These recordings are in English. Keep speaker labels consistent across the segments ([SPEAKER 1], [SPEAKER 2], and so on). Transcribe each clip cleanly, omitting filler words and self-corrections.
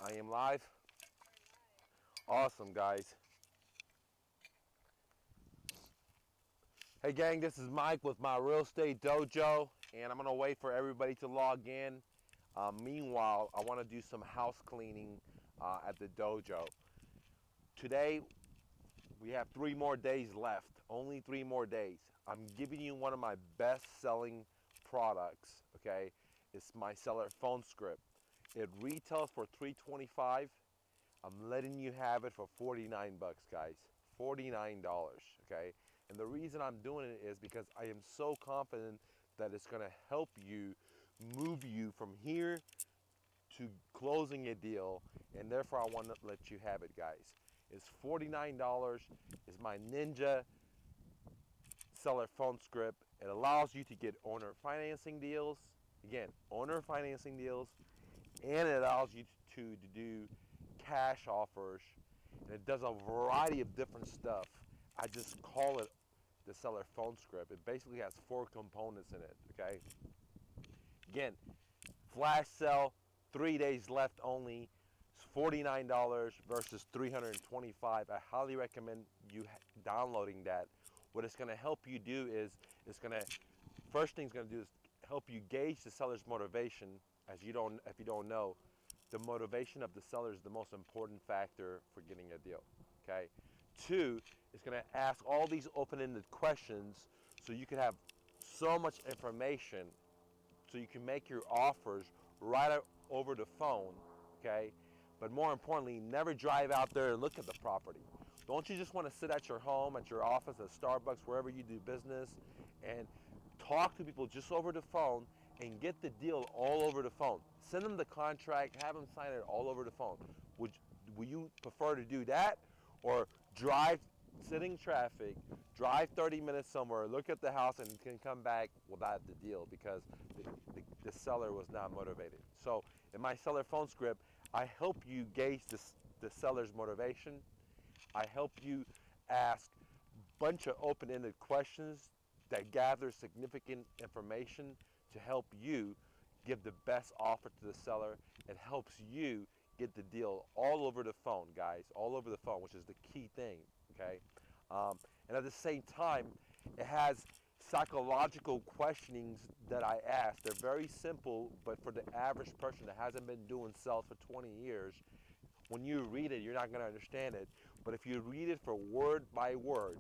[SPEAKER 1] I am live. Awesome, guys. Hey, gang, this is Mike with my Real Estate Dojo, and I'm going to wait for everybody to log in. Meanwhile, I want to do some house cleaning at the dojo. Today, we have 3 more days left. Only 3 more days. I'm giving you one of my best-selling products, okay? It's my seller phone script. It retails for $325. I'm letting you have it for 49 bucks, guys. $49, okay? And the reason I'm doing it is because I am so confident that it's gonna help you move you from here to closing a deal, and therefore I want to let you have it, guys. It's $49. It's my Ninja seller phone script. It allows you to get owner financing deals. Again, owner financing deals, and it allows you to do cash offers, and it does a variety of different stuff. I just call it the seller phone script. It basically has 4 components in it, okay? Again, flash sale, 3 days left only. It's $49 versus $325. I highly recommend you downloading that. What it's gonna help you do is, first thing it's gonna do is help you gauge the seller's motivation. If you don't know, the motivation of the seller is the most important factor for getting a deal, okay? 2, it's gonna ask all these open-ended questions so you can have so much information so you can make your offers right over the phone, okay? But more importantly, never drive out there and look at the property. Don't you just want to sit at your home, at your office, at Starbucks, wherever you do business, and talk to people just over the phone and get the deal all over the phone? Send them the contract, have them sign it all over the phone. Would you prefer to do that, or drive, sit in traffic, drive 30 minutes somewhere, look at the house, and can come back without the deal because the seller was not motivated? So in my seller phone script, I help you gauge the seller's motivation. I help you ask a bunch of open-ended questions that gather significant information to help you give the best offer to the seller. It helps you get the deal all over the phone, guys, all over the phone, which is the key thing, okay? And at the same time, it has psychological questionings that I ask. They're very simple, but for the average person that hasn't been doing sales for 20 years, when you read it, you're not going to understand it. But if you read it for word by word,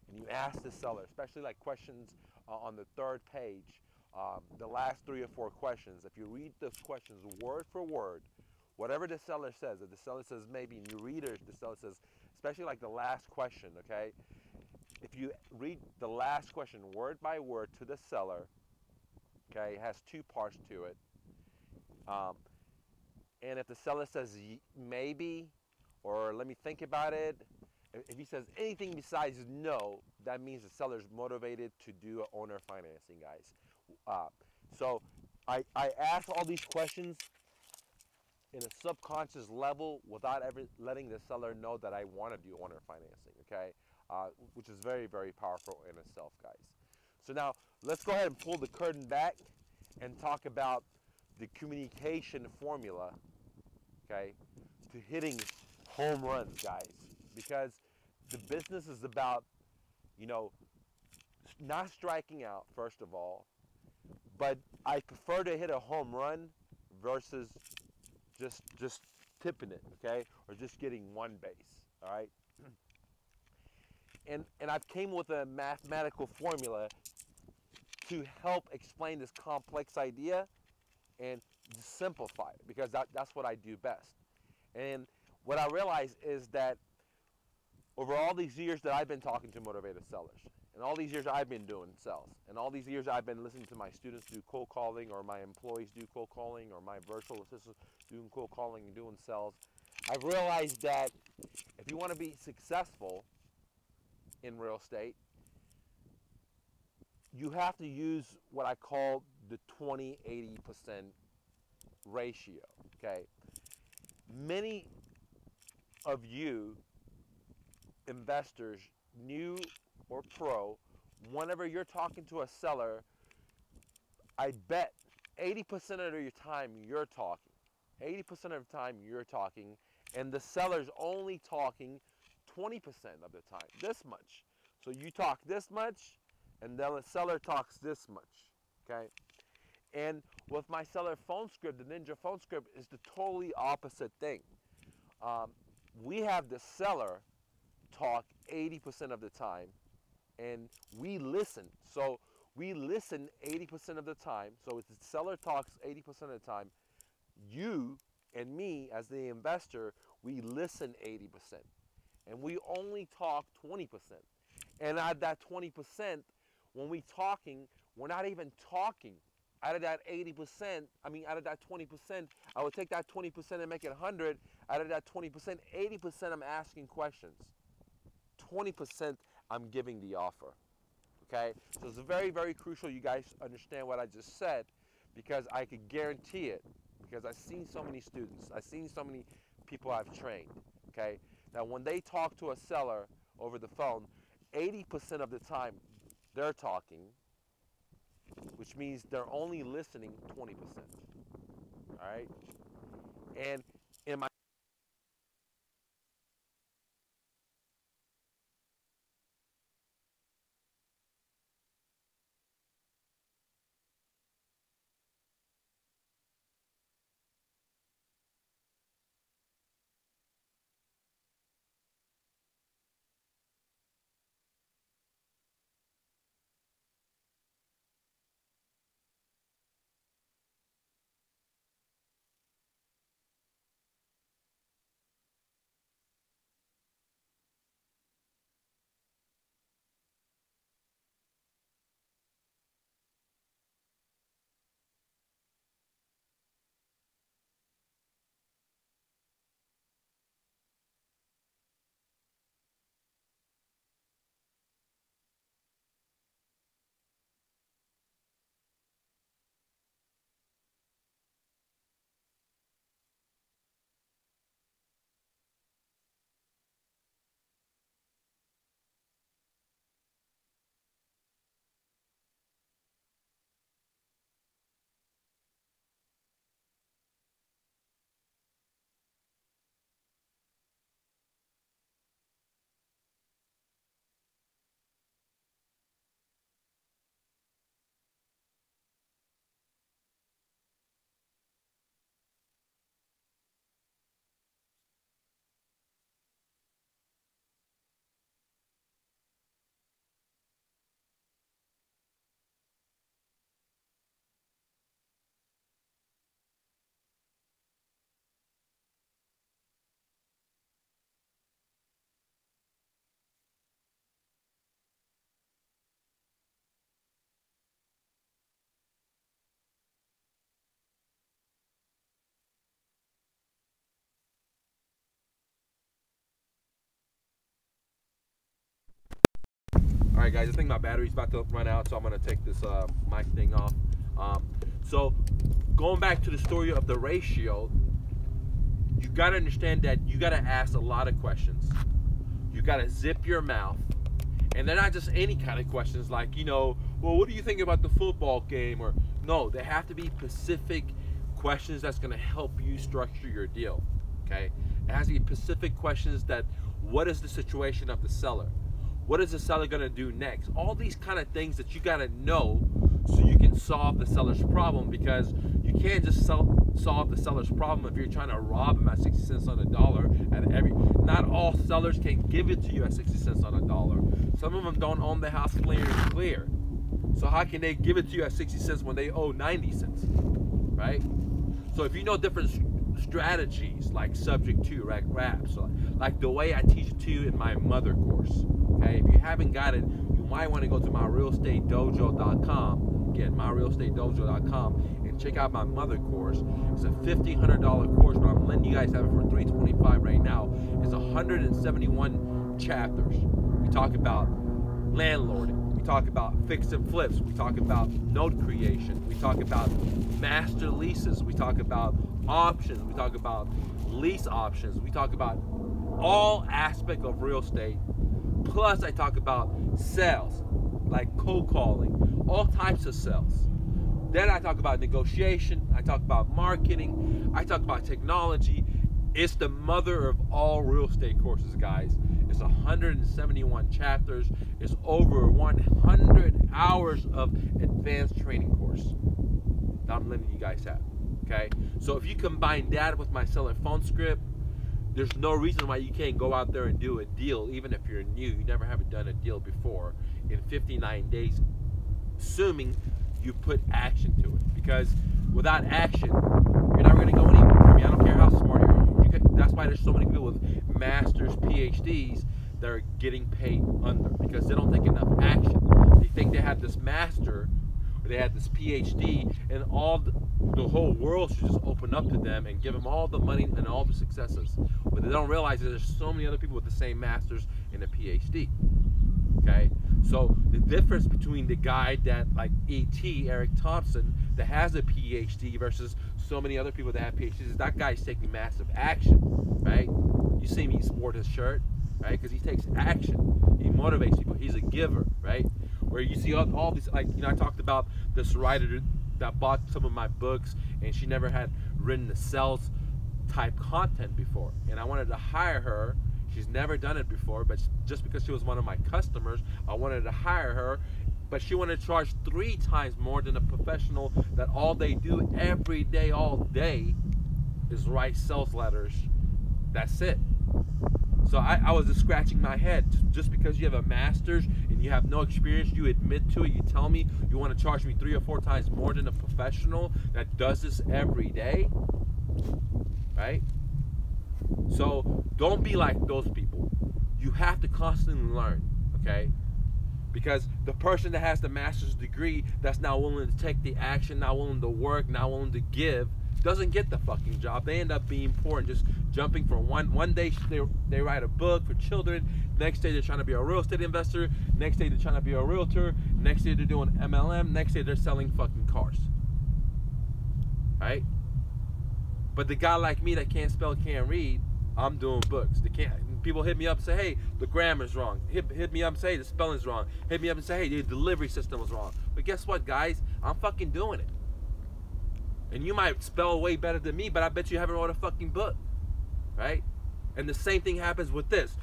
[SPEAKER 1] and you ask the seller, especially like questions on the 3rd page, the last 3 or 4 questions, if you read those questions word for word, whatever the seller says, if the seller says maybe, and you read it, the seller says, especially like the last question, okay? If you read the last question word by word to the seller, okay, it has 2 parts to it. And if the seller says maybe, or let me think about it, if he says anything besides no, that means the seller's motivated to do owner financing, guys. So I ask all these questions in a subconscious level without ever letting the seller know that I want to do owner financing, okay? Which is very, very powerful in itself, guys. So now let's go ahead and pull the curtain back and talk about the communication formula, okay, to hitting home runs, guys. Because the business is about, you know, not striking out, first of all, but I prefer to hit a home run versus just tipping it, okay, or just getting 1 base, all right? And I've came with a mathematical formula to help explain this complex idea and simplify it, because that's what I do best. And what I realize is that over all these years that I've been talking to motivated sellers, and all these years I've been doing sales, and all these years I've been listening to my students do cold calling, or my employees do cold calling, or my virtual assistants doing cold calling and doing sales, I've realized that if you want to be successful in real estate, you have to use what I call the 20-80% ratio, okay? Many of you investors, new or pro, whenever you're talking to a seller, I bet 80% of your time you're talking, 80% of the time you're talking, and the seller's only talking 20% of the time, this much. So you talk this much, and then the seller talks this much, okay? And with my seller phone script, the Ninja phone script is the totally opposite thing. We have the seller talk 80% of the time, and we listen. So we listen 80% of the time. So if the seller talks 80% of the time, you and me as the investor, we listen 80%. And we only talk 20%. And out of that 20%, when we talking, we're not even talking. Out of that 80%, out of that 20%, I would take that 20% and make it 100. Out of that 20%, 80% I'm asking questions. 20% I'm giving the offer. Okay? So it's very, very crucial you guys understand what I just said, because I could guarantee it, because I've seen so many students, I've seen so many people I've trained. Okay? Now when they talk to a seller over the phone, 80% of the time they're talking, which means they're only listening 20%. All right? And in my All right, guys, I think my battery's about to run out, so I'm gonna take this mic thing off. So going back to the story of the ratio, you gotta understand that you gotta ask a lot of questions. You gotta zip your mouth, and they're not just any kind of questions like, well, what do you think about the football game? Or no, they have to be specific questions that's gonna help you structure your deal. Okay, it has to be specific questions that, what is the situation of the seller? What is the seller gonna do next? All these kind of things that you gotta know so you can solve the seller's problem, because you can't just solve the seller's problem if you're trying to rob them at 60 cents on the dollar. Not all sellers can give it to you at 60 cents on the dollar. Some of them don't own the house clear. So how can they give it to you at 60 cents when they owe 90 cents, right? So if you know different strategies like subject to, right, wraps, like the way I teach it to you in my mother course, okay? If you haven't got it, you might want to go to myrealestatedojo.com, again, myrealestatedojo.com, and check out my mother course. It's a $1,500 course, but I'm letting you guys have it for $325 right now. It's 171 chapters. We talk about landlording. We talk about fix and flips. We talk about note creation. We talk about master leases. We talk about options. We talk about lease options. We talk about all aspects of real estate. Plus, I talk about sales, like cold calling, all types of sales.
[SPEAKER 2] Then I talk about negotiation. I talk about marketing. I talk about technology. It's the mother of all real estate courses, guys. It's 171 chapters. It's over 100 hours of advanced training course that I'm letting you guys have. Okay? So if you combine that with my seller phone script, there's no reason why you can't go out there and do a deal, even if you're new, you never have done a deal before, in 59 days, assuming you put action to it. Because without action, you're never going to go anywhere. I mean, I don't care how smart you are. That's why there's so many people with masters, PhDs that are getting paid under, because they don't take enough action. They think they have this master, or they have this PhD, and all the whole world should just open up to them and give them all the money and all the successes. But they don't realize that there's so many other people with the same masters and a PhD. Okay? So the difference between the guy that, like E.T., Eric Thompson, that has a PhD versus so many other people that have PhDs is that guy's taking massive action, right? You see me sport his shirt, right? Because he takes action. He motivates people. He's a giver, right? Where you see all these, like, you know, I talked about this writer that bought some of my books, and she never had written the sales type content before, and I wanted to hire her. She's never done it before, but just because she was one of my customers, I wanted to hire her. But she wanted to charge 3 times more than a professional that all they do every day, all day, is write sales letters. That's it. So I was just scratching my head. Just because you have a master's and you have no experience, you admit to it, you tell me you want to charge me 3 or 4 times more than a professional that does this every day, right? So don't be like those people. You have to constantly learn, okay? Because the person that has the master's degree that's not willing to take the action, not willing to work, not willing to give, doesn't get the fucking job. They end up being poor and just jumping from one day they write a book for children, next day they're trying to be a real estate investor, next day they're trying to be a realtor, next day they're doing MLM, next day they're selling fucking cars, right? But the guy like me that can't spell, can't read, I'm doing books. People hit me up and say, hey, the grammar's wrong. Hit me up and say, the spelling's wrong. Hit me up and say, hey, the delivery system was wrong. But guess what, guys? I'm fucking doing it. And you might spell way better than me, but I bet you haven't wrote a fucking book, right? And the same thing happens with this.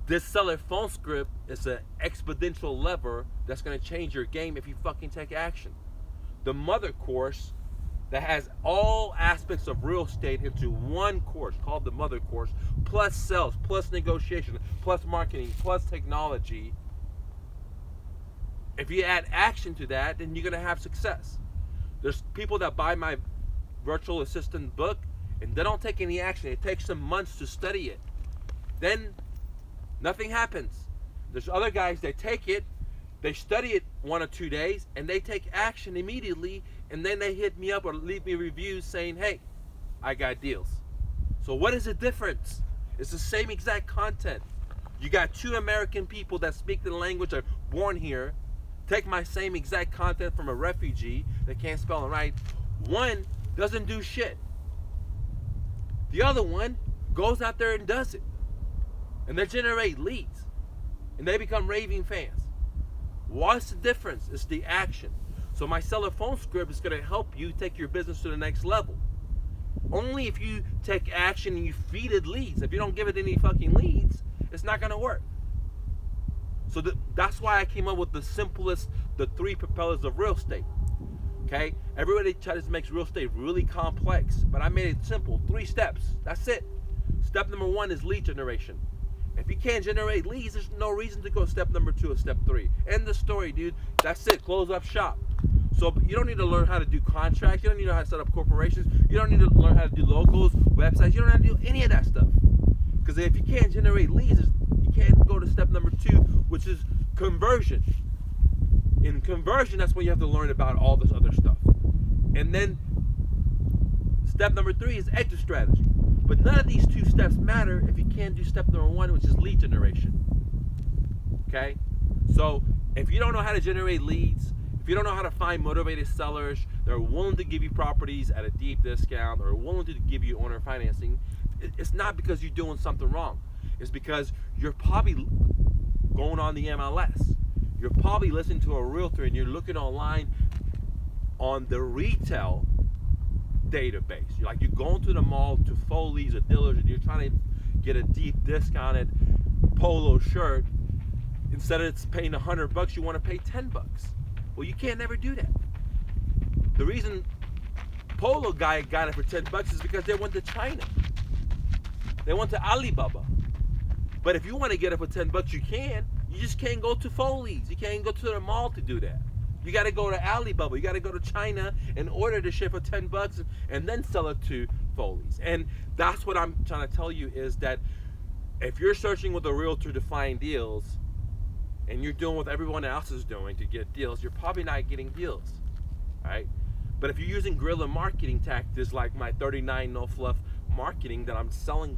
[SPEAKER 2] This seller phone script is an exponential lever that's going to change your game if you fucking take action. The mother course that has all aspects of real estate into one course called the mother course, plus sales, plus negotiation, plus marketing, plus technology. If you add action to that, then you're going to have success. There's people that buy my virtual assistant book and they don't take any action. It takes them months to study it. Then nothing happens. There's other guys that take it, they study it 1 or 2 days, and they take action immediately, and then they hit me up or leave me reviews saying, hey, I got deals. So what is the difference? It's the same exact content. You got 2 American people that speak the language, are born here, take my same exact content from a refugee that can't spell and write. One doesn't do shit. The other one goes out there and does it. And they generate leads. And they become raving fans. What's the difference? It's the action. So my seller phone script is going to help you take your business to the next level. Only if you take action and you feed it leads. If you don't give it any fucking leads, it's not going to work. So that's why I came up with the simplest, the 3 propellers of real estate. Okay? Everybody tries to make real estate really complex, but I made it simple. 3 steps. That's it. Step number 1 is lead generation. If you can't generate leads, there's no reason to go step number 2 or step 3. End the story, dude. That's it. Close up shop. So you don't need to learn how to do contracts. You don't need to know how to set up corporations. You don't need to learn how to do logos, websites. You don't have to do any of that stuff. Because if you can't generate leads, you can't go to step number 2, which is conversion. In conversion, that's when you have to learn about all this other stuff. And then step number 3 is exit strategy. But none of these 2 steps matter if you can't do step number 1, which is lead generation. Okay? So if you don't know how to generate leads, if you don't know how to find motivated sellers that are willing to give you properties at a deep discount or willing to give you owner financing, it's not because you're doing something wrong. It's because you're probably going on the MLS. You're probably listening to a realtor and you're looking online on the retail database. You're going to the mall to Foley's or Dillard's and you're trying to get a deep discounted polo shirt. Instead of paying $100, you want to pay $10. Well, you can't never do that. The reason Polo guy got it for $10 is because they went to China. They went to Alibaba. But if you want to get it for $10, you can. You just can't go to Foley's. You can't go to the mall to do that. You got to go to Alibaba. You got to go to China and order the shit for $10 and then sell it to Foley's. And that's what I'm trying to tell you is that if you're searching with a realtor to find deals and you're doing what everyone else is doing to get deals, you're probably not getting deals, right? But if you're using guerrilla marketing tactics like my 39 no fluff marketing that I'm selling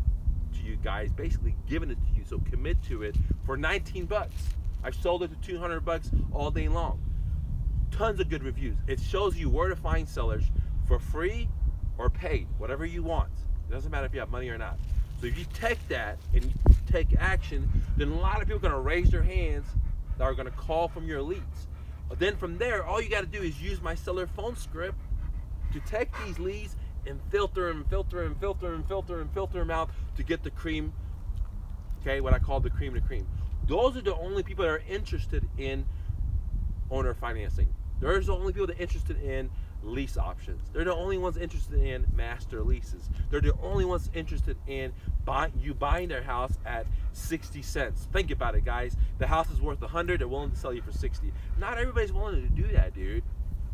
[SPEAKER 2] to you guys, basically giving it to you, so commit to it for $19. I've sold it to $200 all day long. Tons of good reviews. It shows you where to find sellers for free or paid, whatever you want. It doesn't matter if you have money or not. So if you take that and you take action, then a lot of people are going to raise their hands that are going to call from your leads. But then from there, all you got to do is use my seller phone script to take these leads and filter them out to get the cream, okay, what I call the cream of the cream. Those are the only people that are interested in owner financing. There's the only people that are interested in lease options. They're the only ones interested in master leases. They're the only ones interested in buying their house at 60 cents. Think about it, guys. The house is worth 100, they're willing to sell you for 60. Not everybody's willing to do that, dude.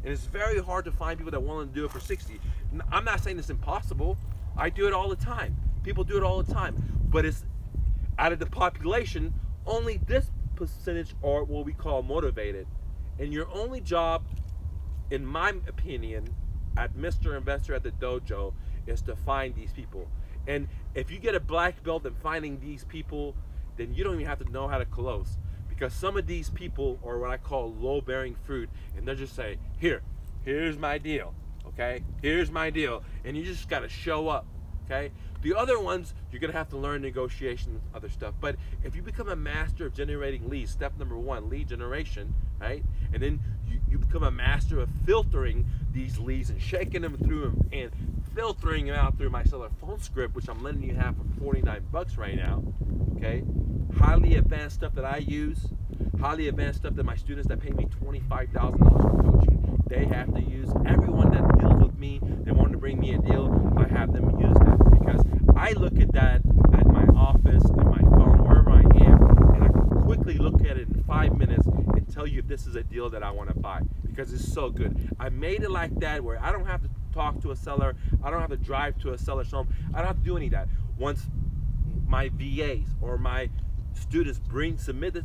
[SPEAKER 2] And it's very hard to find people that are willing to do it for 60. I'm not saying it's impossible. I do it all the time. People do it all the time. But it's out of the population, only this percentage are what we call motivated. And your only job, in my opinion, at Mr. Investor at the Dojo, is to find these people. And if you get a black belt in finding these people, then you don't even have to know how to close. Because some of these people are what I call low-bearing fruit, and they'll just say, here's my deal, okay? Here's my deal. And you just gotta show up, okay? The other ones, you're gonna have to learn negotiation and other stuff. But if you become a master of generating leads, step number one, lead generation, right? And then you become a master of filtering these leads and shaking them through them and filtering them out through my seller phone script, which I'm letting you have for $49 right now, okay? Highly advanced stuff that I use, highly advanced stuff that my students that pay me $25,000 for coaching, they have to use. Everyone that deals with me, they want to bring me a deal, I have them use that, because I look at that at my office, at my phone, wherever I am, and I can quickly look at it in 5 minutes and tell you if this is a deal that I want to buy, because it's so good. I made it like that where I don't have to talk to a seller, I don't have to drive to a seller's home, I don't have to do any of that. Once my VAs or my students submit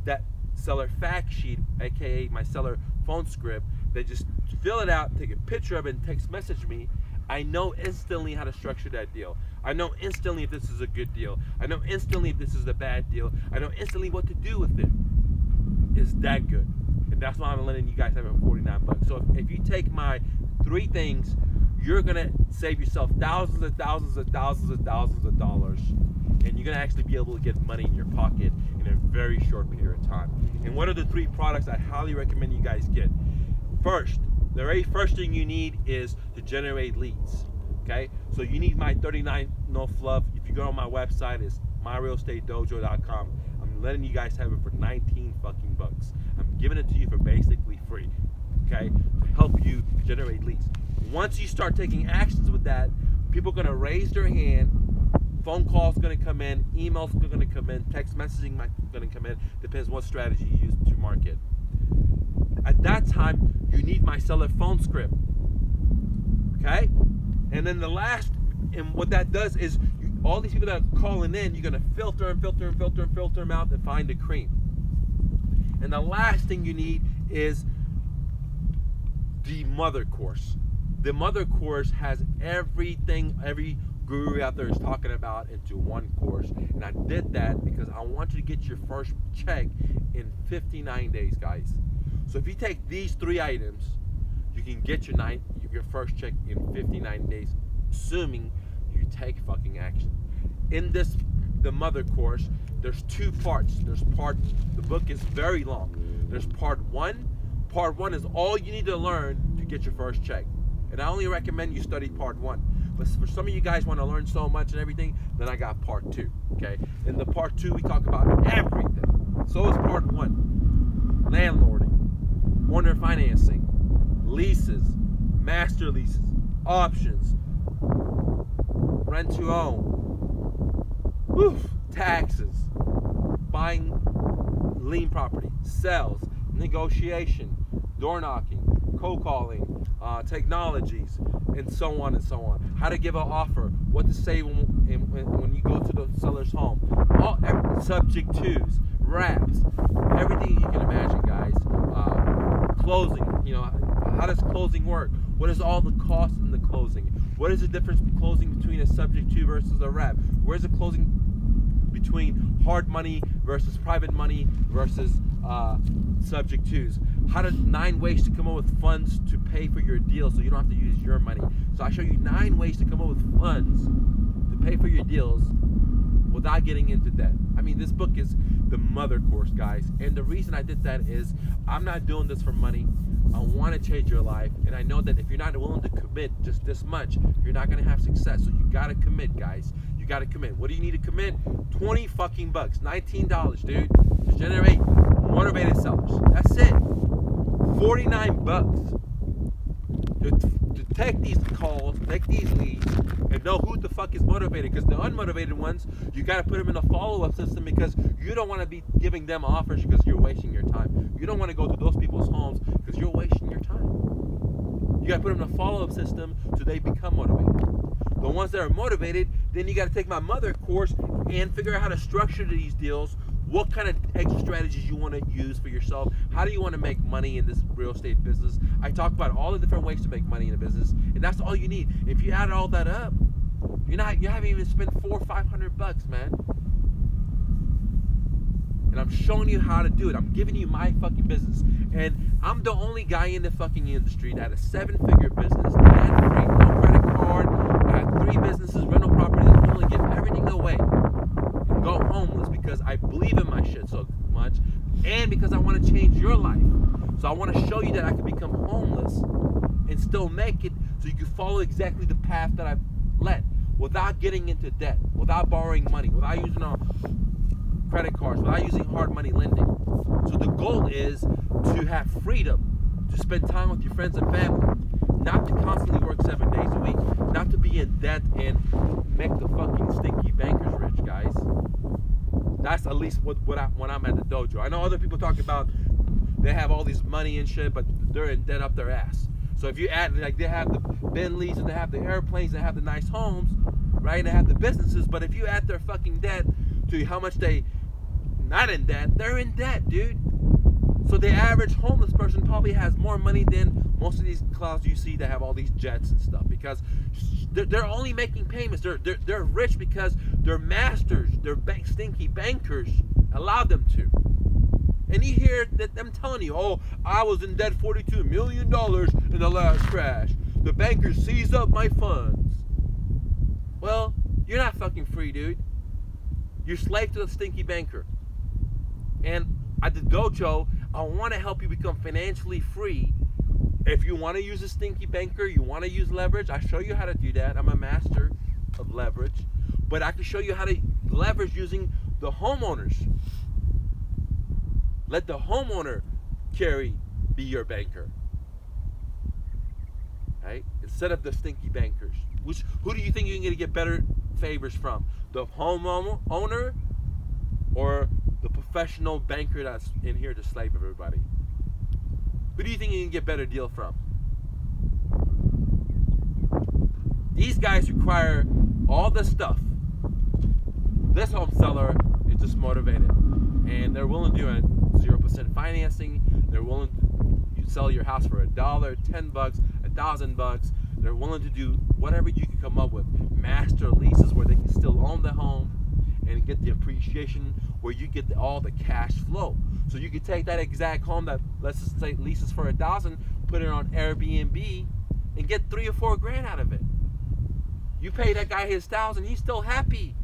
[SPEAKER 2] that seller fact sheet, aka my seller phone script, they just fill it out, take a picture of it, and text message me. I know instantly how to structure that deal. I know instantly if this is a good deal. I know instantly if this is a bad deal. I know instantly what to do with it. It's that good. And that's why I'm letting you guys have it for $49. So if you take my 3 things, you're gonna save yourself thousands and thousands and thousands and thousands of dollars. And you're gonna actually be able to get money in your pocket in a very short period of time. And what are the 3 products I highly recommend you guys get? First, the very first thing you need is to generate leads, okay? So you need my 39 no fluff. If you go on my website, it's myrealestatedojo.com. I'm letting you guys have it for 19 fucking bucks. I'm giving it to you for basically free, okay? To help you generate leads. Once you start taking actions with that, people are gonna raise their hand. Phone calls gonna come in, emails are gonna come in, text messaging gonna come in. Depends what strategy you use to market. At that time, you need my seller phone script, okay? And then the last, and what that does is, all these people that are calling in, you're gonna filter them out and find the cream. And the last thing you need is the mother course. The mother course has everything, every guru out there is talking about into one course. And I did that because I want you to get your first check in 59 days, guys. So if you take these 3 items, you can get your first check in 59 days, assuming you take fucking action. In the mother course, there's 2 parts. The book is very long. There's part 1. Part 1 is all you need to learn to get your first check. And I only recommend you study part 1. But for some of you guys want to learn so much and everything, then I got part 2. Okay? In the part 2, we talk about everything. So is part 1. Landlording, owner financing, leases, master leases, options, rent to own, taxes, buying lien property, sales, negotiation, door knocking, cold calling, technologies, and so on and so on. How to give an offer, what to say when you go to the seller's home, subject twos, wraps, everything you can imagine, guys. Closing, how does closing work? What is all the costs in the closing? What is the difference in closing between a subject to versus a wrap? Where's the closing between hard money versus private money versus subject twos? 9 ways to come up with funds to pay for your deal so you don't have to use your money. So I show you 9 ways to come up with funds to pay for your deals without getting into debt. I mean, this book is the mother course, guys. And the reason I did that is I'm not doing this for money. I want to change your life. And I know that if you're not willing to commit just this much, you're not going to have success. So you got to commit, guys. You got to commit. What do you need to commit? 20 fucking bucks. $19, dude. To generate motivated sellers. That's it. 49 bucks to take these calls, take these leads, and know who the fuck is motivated. Because the unmotivated ones, you got to put them in a follow-up system because you don't want to be giving them offers because you're wasting your time. You don't want to go to those people's homes because you're wasting your time. You got to put them in a follow-up system so they become motivated. The ones that are motivated, then you got to take my mother course and figure out how to structure these deals. What kind of extra strategies you want to use for yourself? How do you want to make money in this real estate business? I talk about all the different ways to make money in a business, and that's all you need. If you add all that up, you haven't even spent $400 or $500, man. And I'm showing you how to do it. I'm giving you my fucking business, and I'm the only guy in the fucking industry that has a 7-figure business, debt-free, no credit card. I have 3 businesses, rental properties, I'm willing to give everything away. Go homeless because I believe in my shit so much and because I want to change your life. So I want to show you that I can become homeless and still make it so you can follow exactly the path that I've led without getting into debt, without borrowing money, without using credit cards, without using hard money lending. So the goal is to have freedom, to spend time with your friends and family, not to constantly work 7 days a week, not to be in debt and make the fucking stinky bankers rich, guys. That's at least when I'm at the dojo. I know other people talk about they have all this money and shit, but they're in debt up their ass. So if you add, like, they have the Bentleys and they have the airplanes, they have the nice homes, right? And they have the businesses, but if you add their fucking debt to how much they not in debt, they're in debt, dude. So the average homeless person probably has more money than most of these clowns you see that have all these jets and stuff, because they're only making payments. They're rich because their masters, their stinky bankers, allowed them to. And you hear them telling you, oh, I was in debt $42 million in the last crash. The bankers seized up my funds. Well, you're not fucking free, dude. You're slave to the stinky banker. And at the dojo, I want to help you become financially free. If you want to use a stinky banker, you want to use leverage, I show you how to do that. I'm a master of leverage. But I can show you how to leverage using the homeowners. Let the homeowner be your banker. Right? Instead of the stinky bankers. Who do you think you're going to get better favors from? The homeowner or the professional banker that's in here to slave everybody? Who do you think you can get better deal from? These guys require all this stuff. This home seller is just motivated, and they're willing to do it 0% financing. They're willing to sell your house for $1, $10, $1,000. They're willing to do whatever you can come up with. Master leases where they can still own the home and get the appreciation, where you get all the cash flow. So you can take that exact home that, let's just say, leases for $1,000, put it on Airbnb, and get $3 or $4 grand out of it. You pay that guy his $1,000, he's still happy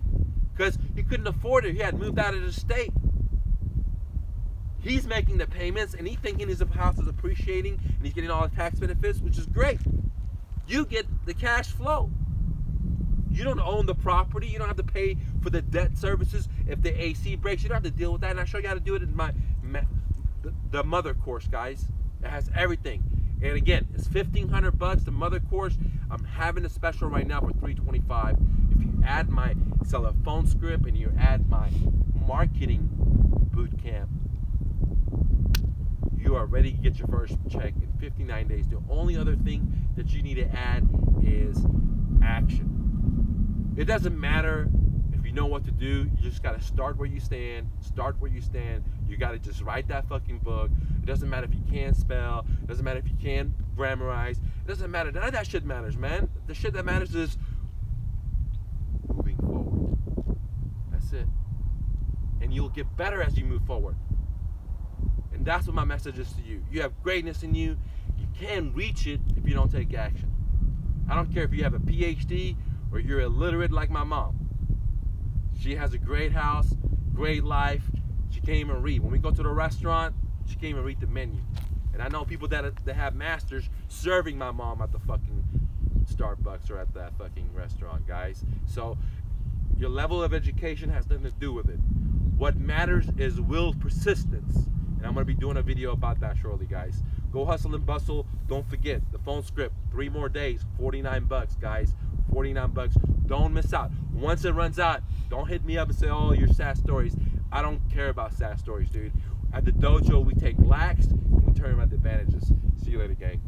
[SPEAKER 2] because he couldn't afford it. He had moved out of the state. He's making the payments, and he's thinking his house is appreciating, and he's getting all the tax benefits, which is great. You get the cash flow. You don't own the property. You don't have to pay for the debt services. If the AC breaks, you don't have to deal with that. And I show you how to do it in the Mother course, guys. It has everything. And again, it's $1,500. The Mother course, I'm having a special right now for $325. If you add my seller phone script and you add my marketing boot camp, you are ready to get your first check in 59 days. The only other thing that you need to add is action. It doesn't matter if you know what to do. You just got to start where you stand. Start where you stand. You got to just write that fucking book. It doesn't matter if you can't spell. It doesn't matter if you can't grammarize. It doesn't matter. None of that shit matters, man. The shit that matters is moving forward. That's it. And you'll get better as you move forward. And that's what my message is to you. You have greatness in you. You can reach it if you don't take action. I don't care if you have a PhD or you're illiterate like my mom. She has a great house, great life. She can't even read. When we go to the restaurant, she can't even read the menu. And I know people that have masters serving my mom at the fucking Starbucks or at that fucking restaurant, guys. So your level of education has nothing to do with it. What matters is will persistence. And I'm going to be doing a video about that shortly, guys. Go hustle and bustle. Don't forget the phone script. 3 more days, $49, guys. $49. Don't miss out. Once it runs out, don't hit me up and say, oh, your sad stories. I don't care about sad stories, dude. At the dojo, we take lacks and we turn them into advantages. See you later, gang.